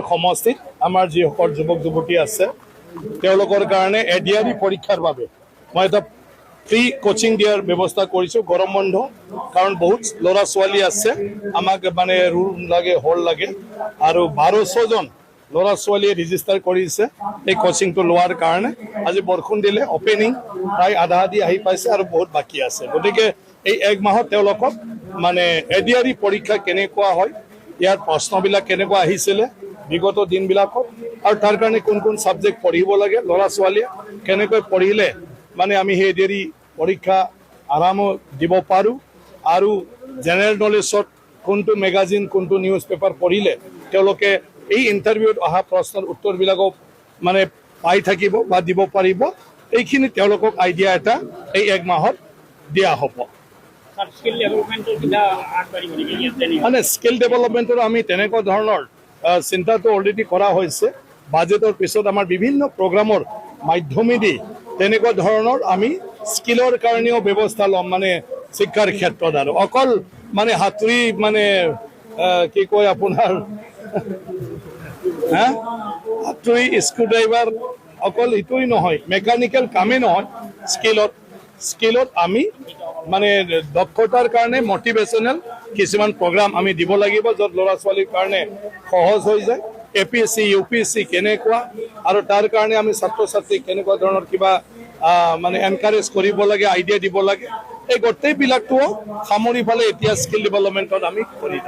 সমষ্টিত আমাৰ যিসকল যুৱক যুৱতী আছে তেওঁলোকৰ কাৰণে এডিআৰই পৰীক্ষাৰ বাবে মই এটা ফ্ৰী কোচিং দিয়াৰ ব্যৱস্থা কৰিছোঁ গৰম বন্ধ কাৰণ বহুত ল'ৰা ছোৱালী আছে আমাক মানে ৰুম লাগে হল লাগে আৰু 1200 জন ল'ৰা ছোৱালীয়ে ৰেজিষ্টাৰ কৰিছে এই কোচিংটো লোৱাৰ কাৰণে আজি বৰষুণ দিলে অপেনিং প্ৰায় আধা আধি আহি পাইছে আৰু বহুত বাকী আছে গতিকে এই এক মাহত তেওঁলোকক মানে এডিআৰই পৰীক্ষা কেনেকুৱা হয় ইয়াৰ প্ৰশ্নবিলাক কেনেকুৱা আহিছিলে বিগত দিনবিলাকত আৰু তাৰ কাৰণে কোন কোন সাবজেক্ট পঢ়িব লাগে ল'ৰা ছোৱালীয়ে কেনেকৈ পঢ়িলে মানে আমি সেই এডিআৰই পৰীক্ষা আৰামত দিব পাৰোঁ আৰু জেনেৰেল নলেজত কোনটো মেগাজিন কোনটো নিউজ পেপাৰ পঢ়িলে তেওঁলোকে এই ইণ্টাৰভিউত অহা প্ৰশ্নৰ উত্তৰবিলাকো মানে পাই থাকিব বা দিব পাৰিব এইখিনি তেওঁলোকক আইডিয়া এটা এই এক মাহত দিয়া হ'ব মানে স্কিল ডেভেলপমেণ্টৰ আমি তেনেকুৱা ধৰণৰ চিন্তাটো অলৰেডি কৰা হৈছে বাজেটৰ পিছত আমাৰ বিভিন্ন প্ৰগ্ৰামৰ মাধ্যমেদি তেনেকুৱা ধৰণৰ আমি স্কিলৰ কাৰণেও ব্যৱস্থা ল'ম মানে শিক্ষাৰ ক্ষেত্ৰত আৰু অকল মানে হাতুৰি মানে কি কয় আপোনাৰ হাতুৰি স্ক্ৰুড্ৰাইভাৰ অকল ইটোই নহয় মেকানিকেল কামেই নহয় স্কিলত আমি মানে দক্ষতাৰ কাৰণে মটিভেশ্যনেল কিছুমান প্ৰগ্ৰাম আমি দিব লাগিব য'ত ল'ৰা ছোৱালীৰ কাৰণে সহজ হৈ যায় APSC UPSC কেনেকুৱা আৰু তাৰ কাৰণে আমি ছাত্ৰ ছাত্ৰীক কেনেকুৱা ধৰণৰ কিবা মানে এনকাৰেজ কৰিব লাগে আইডিয়া দিব লাগে এই গোটেইবিলাকটো সামৰি ফালে এতিয়া স্কিল ডেভেলপমেণ্টত আমি কৰি